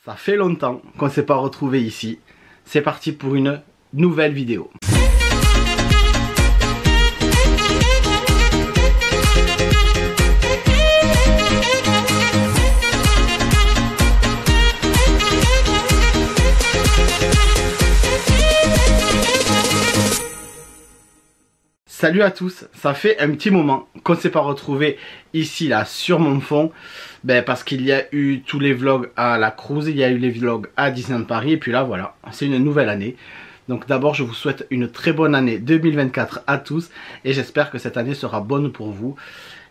Ça fait longtemps qu'on ne s'est pas retrouvé ici. C'est parti pour une nouvelle vidéo. Salut à tous, ça fait un petit moment qu'on ne s'est pas retrouvé ici là sur mon fond, parce qu'il y a eu tous les vlogs à la cruise, il y a eu les vlogs à Disneyland Paris et puis là voilà, c'est une nouvelle année. Donc d'abord je vous souhaite une très bonne année 2024 à tous et j'espère que cette année sera bonne pour vous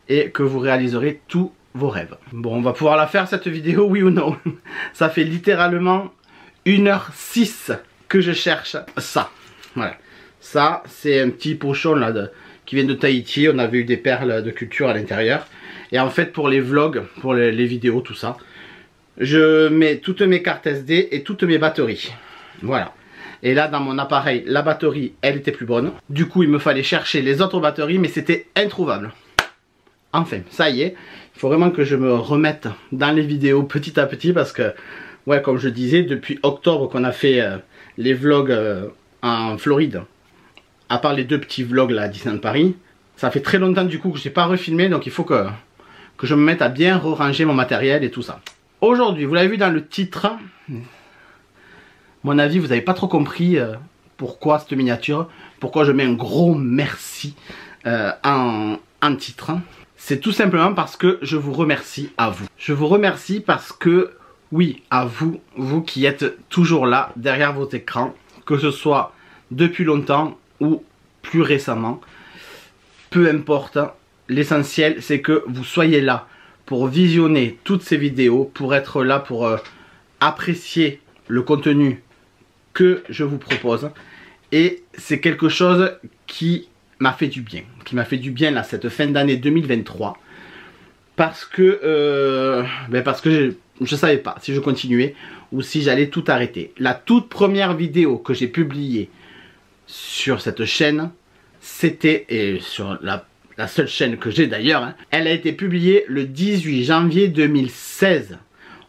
et que vous réaliserez tous vos rêves. Bon, on va pouvoir la faire cette vidéo, oui ou non? Ça fait littéralement 1h06 que je cherche ça, voilà. Ça, c'est un petit pochon là qui vient de Tahiti. On avait eu des perles de culture à l'intérieur. Et en fait, pour les vlogs, pour les vidéos, tout ça, je mets toutes mes cartes SD et toutes mes batteries. Voilà. Et là, dans mon appareil, la batterie, elle était plus bonne. Du coup, il me fallait chercher les autres batteries, mais c'était introuvable. Enfin, ça y est. Il faut vraiment que je me remette dans les vidéos petit à petit parce que, ouais, comme je disais, depuis octobre qu'on a fait les vlogs en Floride. À part les deux petits vlogs là à Disneyland Paris, ça fait très longtemps du coup que je n'ai pas refilmé, donc il faut que je me mette à bien ranger mon matériel et tout ça. Aujourd'hui, vous l'avez vu dans le titre, mon avis, vous n'avez pas trop compris pourquoi cette miniature, pourquoi je mets un gros merci en titre. C'est tout simplement parce que je vous remercie à vous. Je vous remercie parce que, oui, à vous, vous qui êtes toujours là derrière votre écran, que ce soit depuis longtemps ou plus récemment, peu importe, l'essentiel c'est que vous soyez là pour visionner toutes ces vidéos, pour être là pour apprécier le contenu que je vous propose. Et c'est quelque chose qui m'a fait du bien, là cette fin d'année 2023 parce que je savais pas si je continuais ou si j'allais tout arrêter. La toute première vidéo que j'ai publiée sur cette chaîne, c'était, et sur la seule chaîne que j'ai d'ailleurs, hein, elle a été publiée le 18 janvier 2016.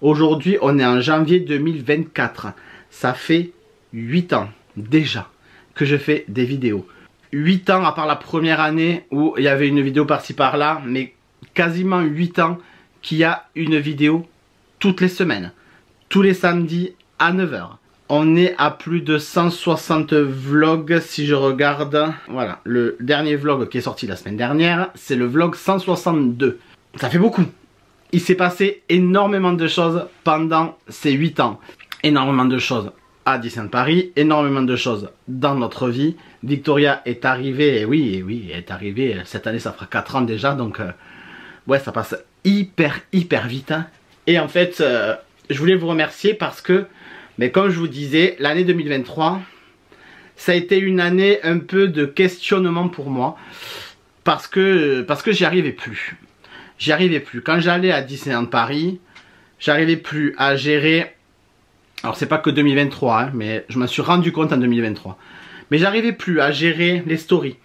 Aujourd'hui, on est en janvier 2024. Ça fait 8 ans déjà que je fais des vidéos. 8 ans à part la première année où il y avait une vidéo par-ci par-là, mais quasiment 8 ans qu'il y a une vidéo toutes les semaines, tous les samedis à 9 h. On est à plus de 160 vlogs si je regarde. Voilà, le dernier vlog qui est sorti la semaine dernière, c'est le vlog 162. Ça fait beaucoup. Il s'est passé énormément de choses pendant ces 8 ans. Énormément de choses à Disneyland Paris, énormément de choses dans notre vie. Victoria est arrivée, et oui, elle est arrivée. Cette année, ça fera 4 ans déjà, donc ouais, ça passe hyper vite. Hein. Et en fait, je voulais vous remercier parce que, mais comme je vous disais, l'année 2023, ça a été une année un peu de questionnement pour moi. Parce que j'y arrivais plus. J'y arrivais plus. Quand j'allais à Disneyland Paris, j'arrivais plus à gérer. Alors c'est pas que 2023, hein, mais je m'en suis rendu compte en 2023. Mais j'arrivais plus à gérer les stories.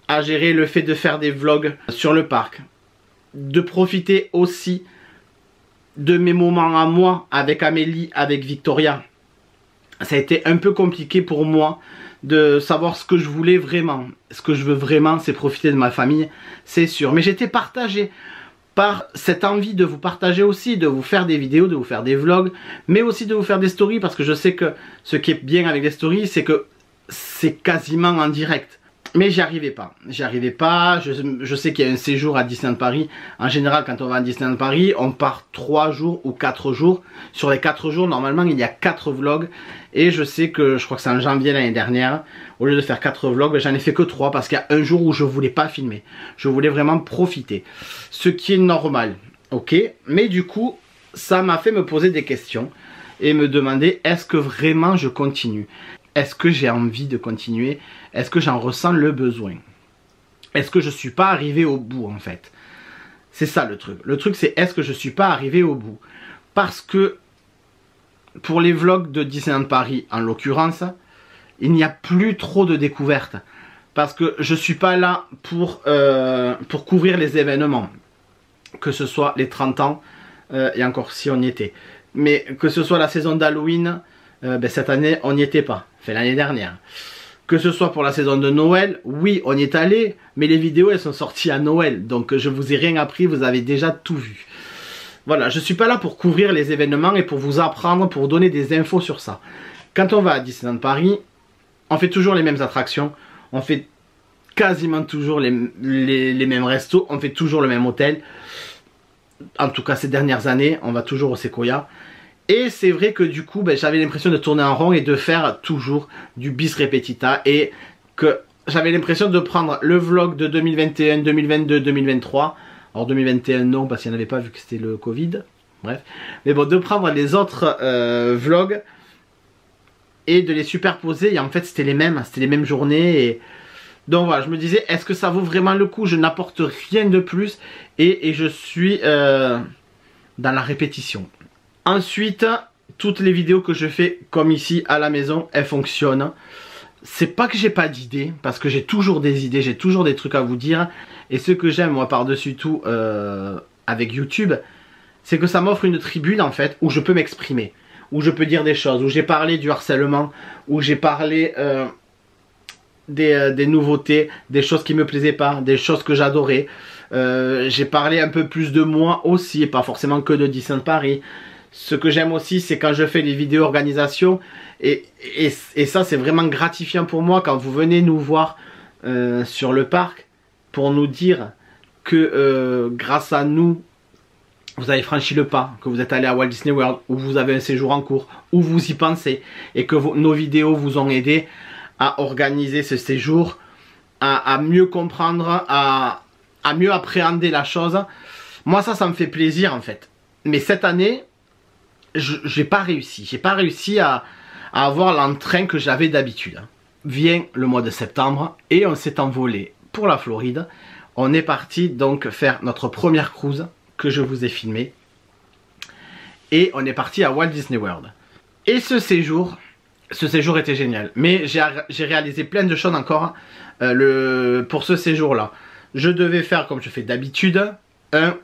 À gérer le fait de faire des vlogs sur le parc. De profiter aussi de mes moments à moi avec Amélie, avec Victoria. Ça a été un peu compliqué pour moi de savoir ce que je voulais vraiment. Ce que je veux vraiment, c'est profiter de ma famille, c'est sûr. Mais j'étais partagé par cette envie de vous partager aussi, de vous faire des vidéos, de vous faire des vlogs, mais aussi de vous faire des stories, parce que je sais que ce qui est bien avec les stories, c'est que c'est quasiment en direct. Mais j'y arrivais pas, je sais qu'il y a un séjour à Disneyland Paris. En général, quand on va à Disneyland Paris, on part 3 jours ou 4 jours. Sur les 4 jours, normalement, il y a 4 vlogs. Et je sais que, je crois que c'est en janvier l'année dernière, au lieu de faire 4 vlogs, j'en ai fait que 3 parce qu'il y a un jour où je voulais pas filmer. Je voulais vraiment profiter. Ce qui est normal, ok. Mais du coup, ça m'a fait me poser des questions et me demander, est-ce que vraiment je continue ? Est-ce que j'ai envie de continuer? Est-ce que j'en ressens le besoin? Est-ce que je ne suis pas arrivé au bout en fait? C'est ça le truc. Le truc c'est est-ce que je ne suis pas arrivé au bout? Parce que pour les vlogs de Disneyland Paris en l'occurrence, il n'y a plus trop de découvertes. Parce que je ne suis pas là pour couvrir les événements. Que ce soit les 30 ans, et encore si on y était. Mais que ce soit la saison d'Halloween, cette année on n'y était pas, enfin l'année dernière. Que ce soit pour la saison de Noël, oui on y est allé, mais les vidéos elles sont sorties à Noël, donc je vous ai rien appris, vous avez déjà tout vu. Voilà, je suis pas là pour couvrir les événements et pour vous apprendre, pour donner des infos sur ça. Quand on va à Disneyland Paris, on fait toujours les mêmes attractions, on fait quasiment toujours les mêmes restos, on fait toujours le même hôtel. En tout cas ces dernières années, on va toujours au Sequoia. Et c'est vrai que du coup, j'avais l'impression de tourner en rond et de faire toujours du bis repetita. Et que j'avais l'impression de prendre le vlog de 2021, 2022, 2023. Alors 2021 non, parce qu'il n'y en avait pas vu que c'était le Covid. Bref. Mais bon, de prendre les autres vlogs et de les superposer. Et en fait, c'était les mêmes journées. Et donc voilà, je me disais, est-ce que ça vaut vraiment le coup? Je n'apporte rien de plus et je suis dans la répétition. Ensuite, toutes les vidéos que je fais comme ici à la maison, elles fonctionnent. C'est pas que j'ai pas d'idées, parce que j'ai toujours des idées, j'ai toujours des trucs à vous dire. Et ce que j'aime moi par-dessus tout avec YouTube, c'est que ça m'offre une tribune en fait où je peux m'exprimer, où je peux dire des choses, où j'ai parlé du harcèlement, où j'ai parlé des nouveautés, des choses qui me plaisaient pas, des choses que j'adorais. J'ai parlé un peu plus de moi aussi, et pas forcément que de Disneyland Paris. Ce que j'aime aussi, c'est quand je fais les vidéos organisation, et ça c'est vraiment gratifiant pour moi quand vous venez nous voir sur le parc pour nous dire que grâce à nous, vous avez franchi le pas, que vous êtes allé à Walt Disney World, ou vous avez un séjour en cours, ou vous y pensez, et que nos vidéos vous ont aidé à organiser ce séjour, à mieux comprendre, à mieux appréhender la chose. Moi ça me fait plaisir en fait. Mais cette année, j'ai pas réussi à avoir l'entrain que j'avais d'habitude. Vient le mois de septembre et on s'est envolé pour la Floride. On est parti donc faire notre première cruise que je vous ai filmé. Et on est parti à Walt Disney World. Et ce séjour était génial. Mais j'ai réalisé plein de choses encore pour ce séjour-là. Je devais faire, comme je fais d'habitude, un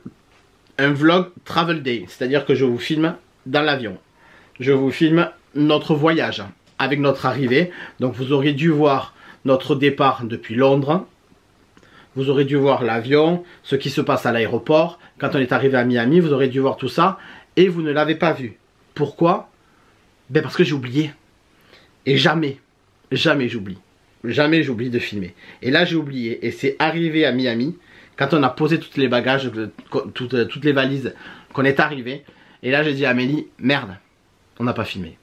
vlog travel day. C'est-à-dire que je vous filme dans l'avion. Je vous filme notre voyage avec notre arrivée. Donc vous auriez dû voir notre départ depuis Londres. Vous aurez dû voir l'avion, ce qui se passe à l'aéroport. Quand on est arrivé à Miami, vous aurez dû voir tout ça. Et vous ne l'avez pas vu. Pourquoi? Parce que j'ai oublié. Et jamais j'oublie. Jamais j'oublie de filmer. Et là j'ai oublié. Et c'est arrivé à Miami, quand on a posé tous les bagages, toutes les valises, qu'on est arrivé. Et là j'ai dit à Amélie, merde, on n'a pas filmé.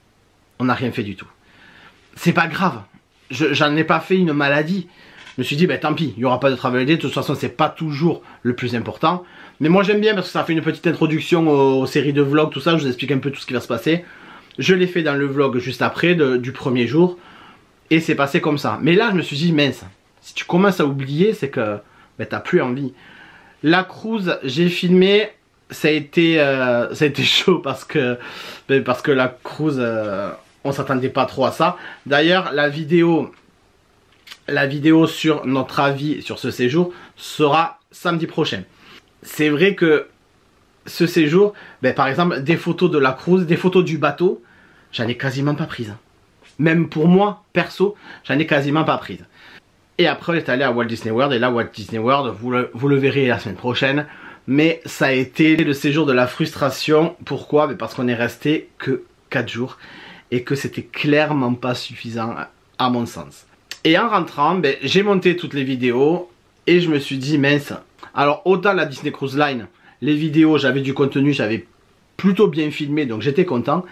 On n'a rien fait du tout. C'est pas grave. J'en ai pas fait une maladie. Je me suis dit, tant pis, il n'y aura pas de travel day. De toute façon, c'est pas toujours le plus important. Mais moi j'aime bien parce que ça fait une petite introduction aux séries de vlogs, tout ça. Je vous explique un peu tout ce qui va se passer. Je l'ai fait dans le vlog juste après, du premier jour. Et c'est passé comme ça. Mais là, je me suis dit, mince, si tu commences à oublier, c'est que t'as plus envie. La cruise, j'ai filmé, ça a été chaud parce que la cruise, on s'attendait pas trop à ça. D'ailleurs, la vidéo sur notre avis sur ce séjour sera samedi prochain. C'est vrai que ce séjour, par exemple, des photos de la cruise, des photos du bateau, j'en ai quasiment pas prises. Même pour moi, perso, j'en ai quasiment pas prises. Et après, on est allé à Walt Disney World. Et là, Walt Disney World, vous le verrez la semaine prochaine. Mais ça a été le séjour de la frustration. Pourquoi? Parce qu'on est resté que 4 jours. Et que c'était clairement pas suffisant à mon sens. Et en rentrant, j'ai monté toutes les vidéos. Et je me suis dit, mince. Alors, autant la Disney Cruise Line, les vidéos, j'avais du contenu, j'avais plutôt bien filmé. Donc, j'étais content.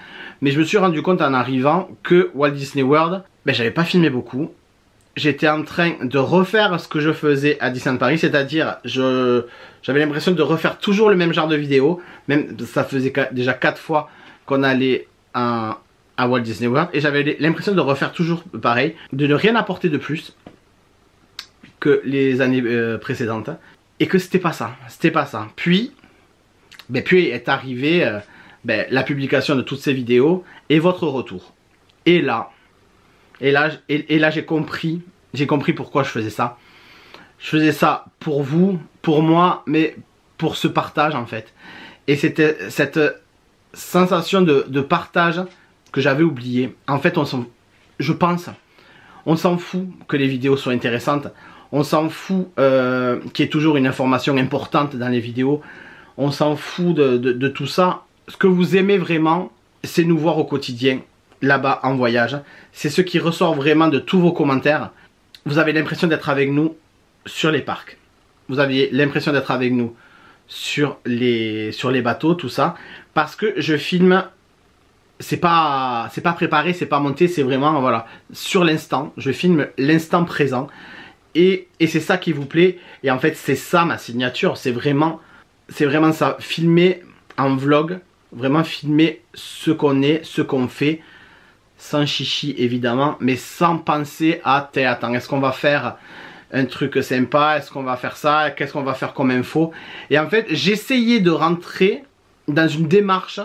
Mais je me suis rendu compte en arrivant que Walt Disney World, j'avais pas filmé beaucoup. J'étais en train de refaire ce que je faisais à Disneyland Paris, c'est-à-dire j'avais l'impression de refaire toujours le même genre de vidéo. Même ça faisait déjà 4 fois qu'on allait à Walt Disney World et j'avais l'impression de refaire toujours pareil, de ne rien apporter de plus que les années précédentes et que c'était pas ça, Puis est arrivé la publication de toutes ces vidéos et votre retour. Et là j'ai compris pourquoi je faisais ça. Je faisais ça pour vous, pour moi, mais pour ce partage en fait. Et c'était sensation de partage que j'avais oublié. En fait, je pense, on s'en fout que les vidéos soient intéressantes. On s'en fout qu'il y ait toujours une information importante dans les vidéos. On s'en fout de tout ça. Ce que vous aimez vraiment, c'est nous voir au quotidien, là-bas en voyage. C'est ce qui ressort vraiment de tous vos commentaires. Vous avez l'impression d'être avec nous sur les parcs. Vous aviez l'impression d'être avec nous sur les bateaux, tout ça. Parce que je filme, c'est pas préparé, c'est pas monté, c'est vraiment, voilà, sur l'instant. Je filme l'instant présent. Et c'est ça qui vous plaît. Et en fait, c'est ça ma signature. C'est vraiment ça. Filmer en vlog. Vraiment filmer ce qu'on est, ce qu'on fait. Sans chichi évidemment. Mais sans penser à, attends, est-ce qu'on va faire un truc sympa? Est-ce qu'on va faire ça? Qu'est-ce qu'on va faire comme info? Et en fait, j'essayais de rentrer dans une démarche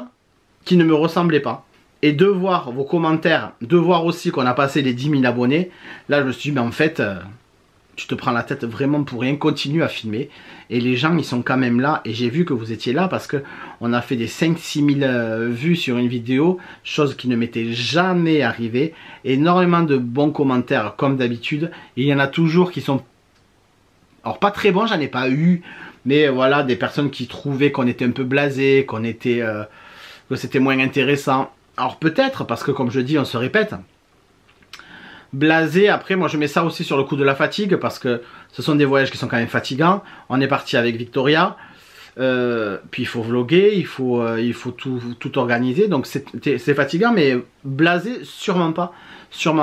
qui ne me ressemblait pas. Et de voir vos commentaires, de voir aussi qu'on a passé les 10 000 abonnés. Là, je me suis dit, mais en fait... tu te prends la tête vraiment pour rien, continue à filmer. Et les gens, ils sont quand même là. Et j'ai vu que vous étiez là parce que on a fait des 5-6 000 vues sur une vidéo. Chose qui ne m'était jamais arrivée. Énormément de bons commentaires comme d'habitude. Et il y en a toujours qui sont... alors pas très bons, j'en ai pas eu. Mais voilà, des personnes qui trouvaient qu'on était un peu blasé, qu'on était... que c'était moins intéressant. Alors peut-être, parce que comme je dis, on se répète. Blasé, après moi je mets ça aussi sur le coup de la fatigue parce que ce sont des voyages qui sont quand même fatigants. On est parti avec Victoria, puis il faut vlogger, il faut tout organiser, donc c'est fatigant, mais blasé sûrement pas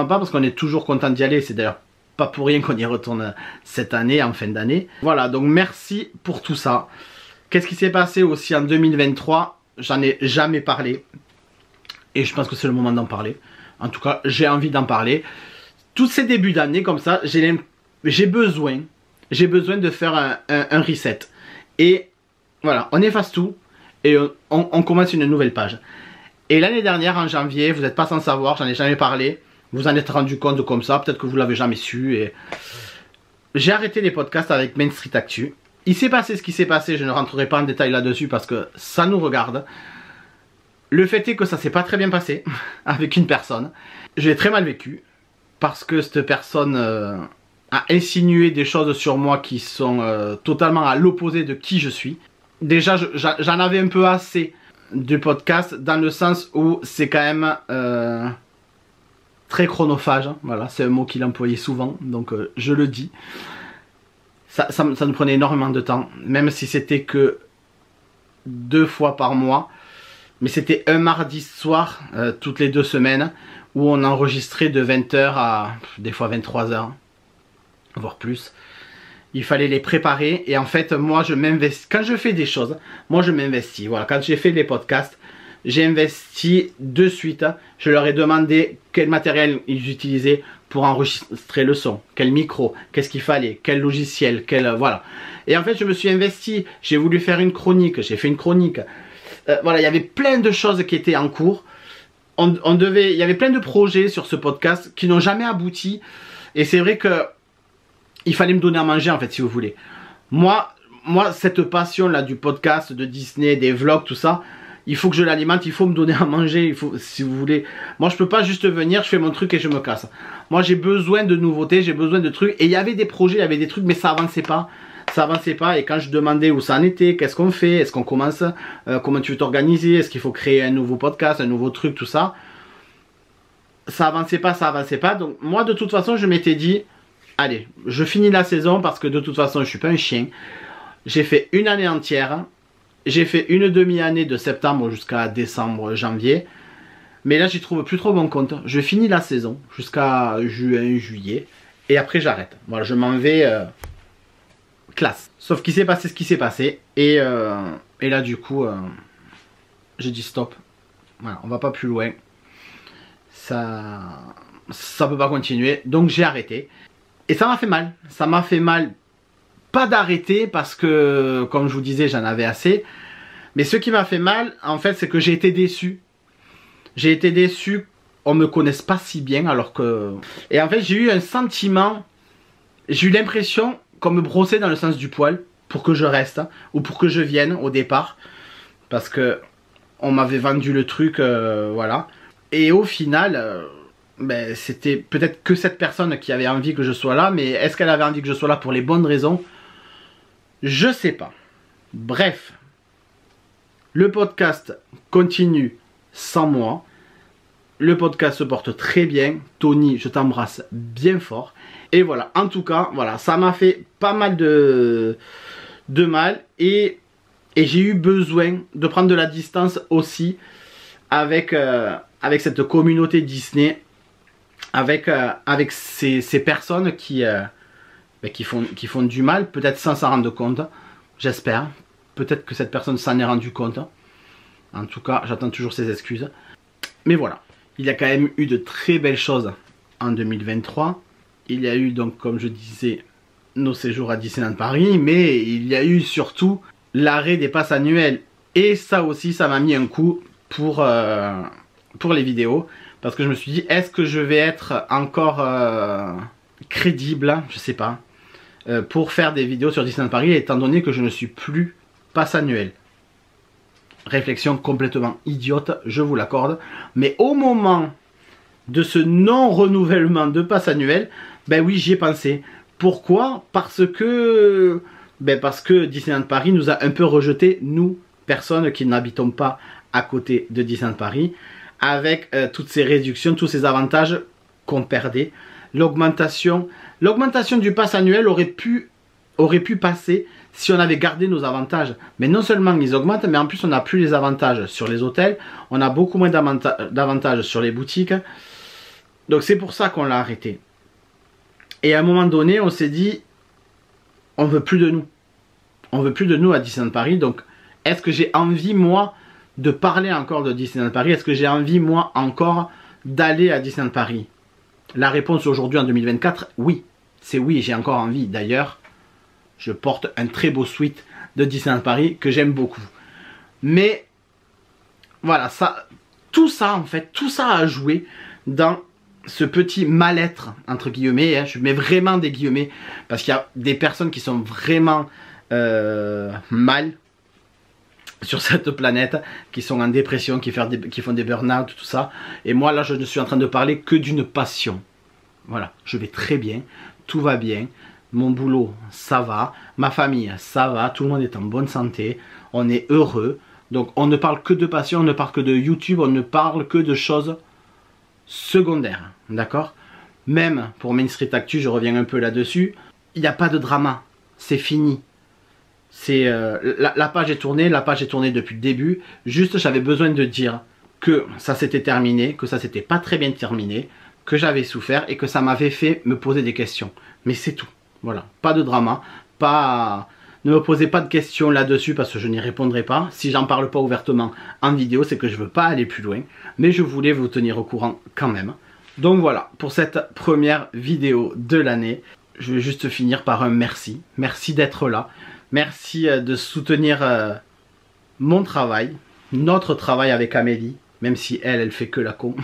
parce qu'on est toujours content d'y aller. C'est d'ailleurs pas pour rien qu'on y retourne cette année, en fin d'année. Voilà, donc merci pour tout ça. Qu'est-ce qui s'est passé aussi en 2023? J'en ai jamais parlé et je pense que c'est le moment d'en parler. En tout cas, j'ai envie d'en parler. Tous ces débuts d'année comme ça, j'ai besoin de faire un reset. Et voilà, on efface tout et on commence une nouvelle page. Et l'année dernière, en janvier, vous n'êtes pas sans savoir, j'en ai jamais parlé. Vous en êtes rendu compte comme ça, peut-être que vous l'avez jamais su. Et j'ai arrêté les podcasts avec Main Street Actu. Il s'est passé ce qui s'est passé, je ne rentrerai pas en détail là-dessus parce que ça nous regarde. Le fait est que ça s'est pas très bien passé avec une personne. J'ai très mal vécu parce que cette personne a insinué des choses sur moi qui sont totalement à l'opposé de qui je suis. Déjà, j'en avais un peu assez du podcast dans le sens où c'est quand même très chronophage. Voilà, c'est un mot qu'il employait souvent, donc je le dis. Ça nous prenait énormément de temps, même si c'était que 2 fois par mois. Mais c'était un mardi soir, toutes les 2 semaines, où on enregistrait de 20 h à des fois 23 h, voire plus. Il fallait les préparer et en fait, moi je m'investis. Quand je fais des choses, moi je m'investis. Voilà, quand j'ai fait les podcasts, j'ai investi de suite. Je leur ai demandé quel matériel ils utilisaient pour enregistrer le son, quel micro, qu'est-ce qu'il fallait, quel logiciel, voilà. Et en fait, je me suis investi. J'ai voulu faire une chronique, j'ai fait une chronique. Voilà, il y avait plein de choses qui étaient en cours. Il y avait plein de projets sur ce podcast qui n'ont jamais abouti. Et c'est vrai que il fallait me donner à manger en fait, si vous voulez. Moi cette passion là du podcast, de Disney, des vlogs, tout ça, il faut que je l'alimente, il faut me donner à manger, il faut, si vous voulez. Moi je peux pas juste venir, je fais mon truc et je me casse. Moi j'ai besoin de nouveautés, j'ai besoin de trucs. Et il y avait des projets, il y avait des trucs, mais ça avançait pas. Ça avançait pas et quand je demandais où ça en était, qu'est-ce qu'on fait, est-ce qu'on commence, comment tu veux t'organiser, est-ce qu'il faut créer un nouveau podcast, un nouveau truc, tout ça. Ça avançait pas. Donc moi de toute façon je m'étais dit, allez, je finis la saison parce que de toute façon je suis pas un chien. J'ai fait une année entière, j'ai fait une demi-année de septembre jusqu'à décembre, janvier. Mais là j'y trouve plus trop mon compte. Je finis la saison jusqu'à juin, juillet et après j'arrête. Voilà, je m'en vais... classe. Sauf qu'il s'est passé ce qui s'est passé. Et là du coup j'ai dit stop. Voilà, on va pas plus loin. Ça peut pas continuer. Donc j'ai arrêté. Et ça m'a fait mal. Ça m'a fait mal. Pas d'arrêter parce que comme je vous disais j'en avais assez. Mais ce qui m'a fait mal en fait c'est que j'ai été déçu. J'ai été déçu. On me connaisse pas si bien alors que... Et en fait j'ai eu un sentiment. J'ai eu l'impression qu'on me brossait dans le sens du poil pour que je reste ou pour que je vienne au départ parce que On m'avait vendu le truc, voilà. Et au final, ben, c'était peut-être que cette personne qui avait envie que je sois là, mais est-ce qu'elle avait envie que je sois là pour les bonnes raisons? Je sais pas. Bref, le podcast continue sans moi. Le podcast se porte très bien. Tony, je t'embrasse bien fort. Et voilà, en tout cas, voilà, ça m'a fait pas mal de mal. Et j'ai eu besoin de prendre de la distance aussi avec cette communauté Disney. Avec ces personnes qui font du mal, peut-être sans s'en rendre compte. J'espère. Peut-être que cette personne s'en est rendu compte. En tout cas, j'attends toujours ses excuses. Mais voilà. Il y a quand même eu de très belles choses en 2023. Il y a eu donc, comme je disais, nos séjours à Disneyland Paris. Mais il y a eu surtout l'arrêt des passes annuelles. Et ça aussi, ça m'a mis un coup pour les vidéos. Parce que je me suis dit, est-ce que je vais être encore crédible, je sais pas, pour faire des vidéos sur Disneyland Paris, étant donné que je ne suis plus pass annuel. Réflexion complètement idiote, je vous l'accorde. Mais au moment de ce non-renouvellement de pass annuel, ben oui, j'y ai pensé. Pourquoi? Parce que Disneyland Paris nous a un peu rejeté, nous, personnes qui n'habitons pas à côté de Disneyland Paris, avec toutes ces réductions, tous ces avantages qu'on perdait. L'augmentation du pass annuel aurait pu passer si on avait gardé nos avantages. Mais non seulement ils augmentent, mais en plus on n'a plus les avantages sur les hôtels, on a beaucoup moins d'avantages sur les boutiques. Donc c'est pour ça qu'on l'a arrêté. Et à un moment donné, on s'est dit, on veut plus de nous. On veut plus de nous à Disneyland Paris. Donc est-ce que j'ai envie, moi, de parler encore de Disneyland Paris? Est-ce que j'ai envie, moi, encore d'aller à Disneyland Paris? La réponse aujourd'hui en 2024, oui. C'est oui, j'ai encore envie. D'ailleurs, je porte un très beau suite de Disneyland Paris que j'aime beaucoup. Mais, voilà, tout ça, en fait, tout ça a joué dans ce petit mal-être, entre guillemets. Hein, je mets vraiment des guillemets, parce qu'il y a des personnes qui sont vraiment mal sur cette planète, qui sont en dépression, qui font des burn-out, tout ça. Et moi là je ne suis en train de parler que d'une passion. Voilà, je vais très bien, tout va bien, mon boulot ça va, ma famille ça va, tout le monde est en bonne santé, on est heureux. Donc on ne parle que de passion, on ne parle que de YouTube, on ne parle que de choses secondaires, d'accord? Même pour Main Street Actu, je reviens un peu là-dessus, il n'y a pas de drama, c'est fini. La page est tournée, depuis le début. Juste j'avais besoin de dire que ça s'était terminé, que ça s'était pas très bien terminé, que j'avais souffert et que ça m'avait fait me poser des questions. Mais c'est tout. Voilà, pas de drama, ne me posez pas de questions là-dessus parce que je n'y répondrai pas. Si j'en parle pas ouvertement en vidéo, c'est que je veux pas aller plus loin. Mais je voulais vous tenir au courant quand même. Donc voilà, pour cette première vidéo de l'année, je vais juste finir par un merci. Merci d'être là. Merci de soutenir mon travail, notre travail avec Amélie, même si elle fait que la con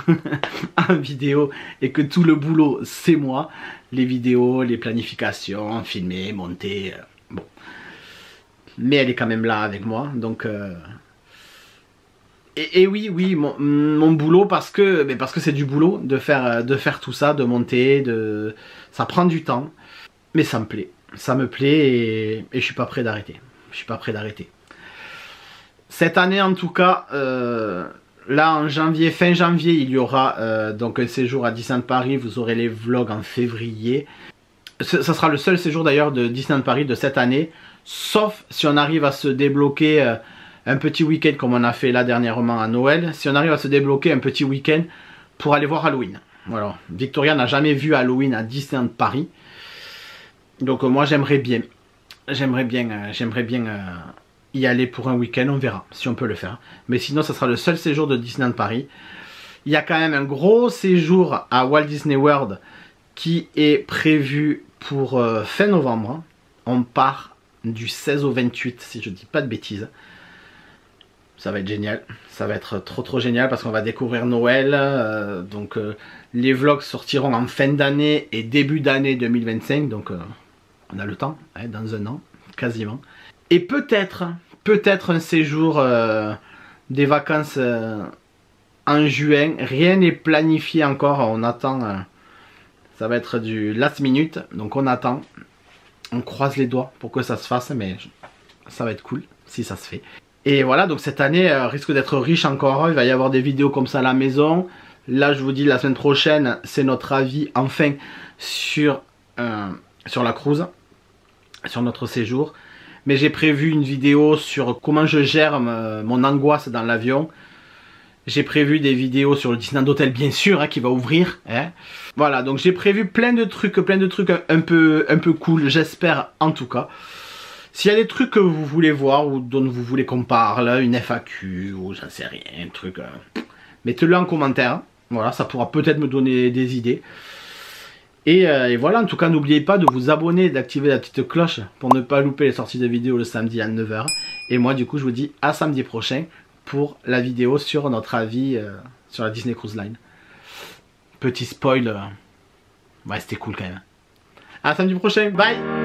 en vidéo et que tout le boulot c'est moi. Les vidéos, les planifications, filmer, monter, bon. Mais elle est quand même là avec moi, donc... Et oui, mon boulot, parce que c'est du boulot de faire tout ça, de monter, ça prend du temps, mais ça me plaît. Ça me plaît et je suis pas prêt d'arrêter. Je suis pas prêt d'arrêter. Cette année en tout cas, là en janvier, fin janvier, il y aura donc un séjour à Disneyland Paris. Vous aurez les vlogs en février. Ça sera le seul séjour d'ailleurs de Disneyland Paris de cette année. Sauf si on arrive à se débloquer un petit week-end comme on a fait là dernièrement à Noël. Si on arrive à se débloquer un petit week-end pour aller voir Halloween. Voilà. Victoria n'a jamais vu Halloween à Disneyland Paris. Donc moi j'aimerais bien y aller pour un week-end, on verra si on peut le faire. Mais sinon ça sera le seul séjour de Disneyland Paris. Il y a quand même un gros séjour à Walt Disney World qui est prévu pour fin novembre. On part du 16 au 28 si je dis pas de bêtises. Ça va être génial, ça va être trop génial parce qu'on va découvrir Noël. Les vlogs sortiront en fin d'année et début d'année 2025, donc on a le temps, dans un an, quasiment. Et peut-être un séjour des vacances en juin. Rien n'est planifié encore, on attend, ça va être du last minute, donc on attend. On croise les doigts pour que ça se fasse, mais ça va être cool si ça se fait. Et voilà, donc cette année risque d'être riche encore, il va y avoir des vidéos comme ça à la maison. Là je vous dis la semaine prochaine, c'est notre avis enfin sur la cruise, sur notre séjour. Mais j'ai prévu une vidéo sur comment je gère mon angoisse dans l'avion. J'ai prévu des vidéos sur le Disneyland Hotel bien sûr, hein, qui va ouvrir. Hein. Voilà, donc j'ai prévu plein de trucs un peu cool, j'espère en tout cas. S'il y a des trucs que vous voulez voir ou dont vous voulez qu'on parle, une FAQ ou j'en sais rien, un truc, mettez-le en commentaire. Voilà, ça pourra peut-être me donner des idées. Et voilà, en tout cas, n'oubliez pas de vous abonner, d'activer la petite cloche pour ne pas louper les sorties de vidéos le samedi à 9 h. Et moi, du coup, je vous dis à samedi prochain pour la vidéo sur notre avis sur la Disney Cruise Line. Petit spoil, ouais, c'était cool quand même. À samedi prochain, bye!